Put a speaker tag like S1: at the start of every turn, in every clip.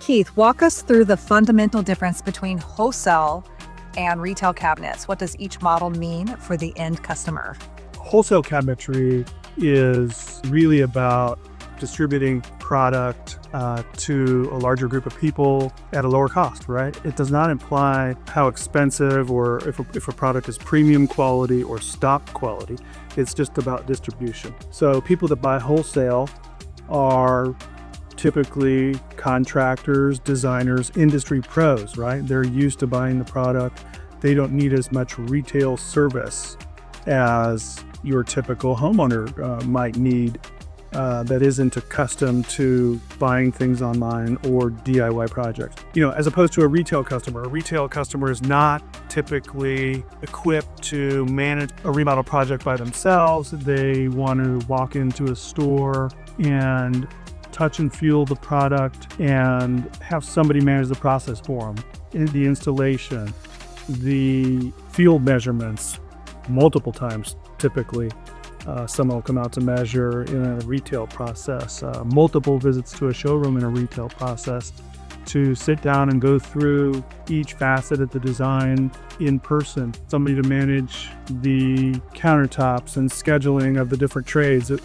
S1: Keith, walk us through the fundamental difference between wholesale and retail cabinets. What does each model mean for the end customer?
S2: Wholesale cabinetry is really about distributing product to a larger group of people at a lower cost, right? It does not imply how expensive or if a product is premium quality or stock quality. It's just about distribution. So people that buy wholesale are typically contractors, designers, industry pros, right? They're used to buying the product. They don't need as much retail service as your typical homeowner might need that isn't accustomed to buying things online or DIY projects. As opposed to a retail customer is not typically equipped to manage a remodel project by themselves. They want to walk into a store and touch and feel the product and have somebody manage the process for them. In the installation, the field measurements multiple times typically. Someone will come out to measure in a retail process, multiple visits to a showroom in a retail process to sit down and go through each facet of the design in person. Somebody to manage the countertops and scheduling of the different trades. A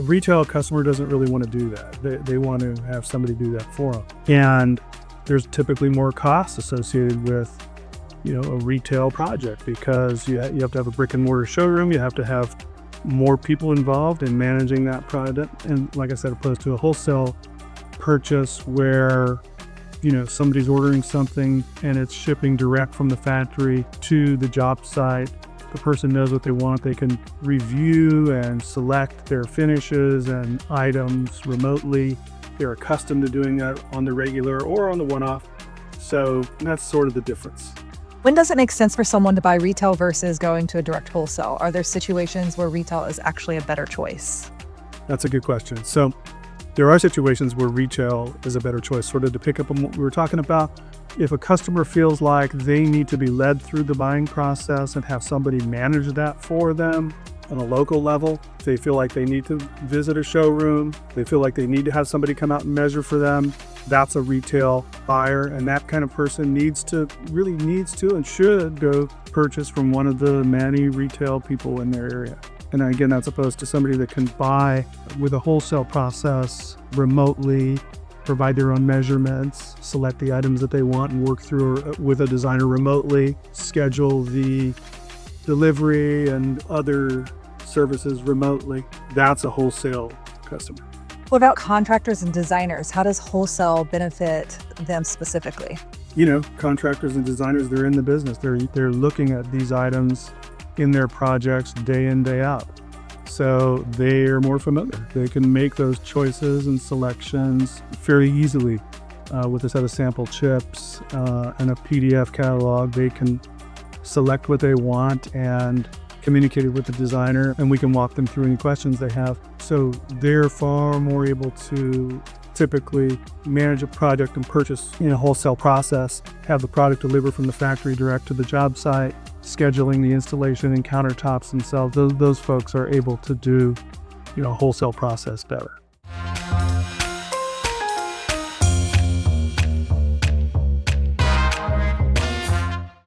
S2: retail customer doesn't really want to do that. They want to have somebody do that for them. And there's typically more costs associated with a retail project because you have to have a brick and mortar showroom. You have to have more people involved in managing that product. And like I said, opposed to a wholesale purchase where, somebody's ordering something and it's shipping direct from the factory to the job site. The person knows what they want. They can review and select their finishes and items remotely. They're accustomed to doing that on the regular or on the one-off. So that's sort of the difference.
S1: When does it make sense for someone to buy retail versus going to a direct wholesale? Are there situations where retail is actually a better choice?
S2: That's a good question. So there are situations where retail is a better choice. Sort of to pick up on what we were talking about, if a customer feels like they need to be led through the buying process and have somebody manage that for them on a local level, if they feel like they need to visit a showroom, they feel like they need to have somebody come out and measure for them, that's a retail buyer. And that kind of person needs to and should go purchase from one of the many retail people in their area. And again, that's opposed to somebody that can buy with a wholesale process remotely, provide their own measurements, select the items that they want and work through with a designer remotely, schedule the delivery and other services remotely. That's a wholesale customer.
S1: What about contractors and designers? How does wholesale benefit them specifically?
S2: Contractors and designers, they're in the business. They're looking at these items in their projects day in, day out. So they are more familiar. They can make those choices and selections very easily with a set of sample chips and a PDF catalog. They can select what they want and communicate it with the designer, and we can walk them through any questions they have. So they're far more able to typically manage a project and purchase in a wholesale process, have the product delivered from the factory direct to the job site, scheduling the installation and countertops themselves. Those folks are able to do, wholesale process better.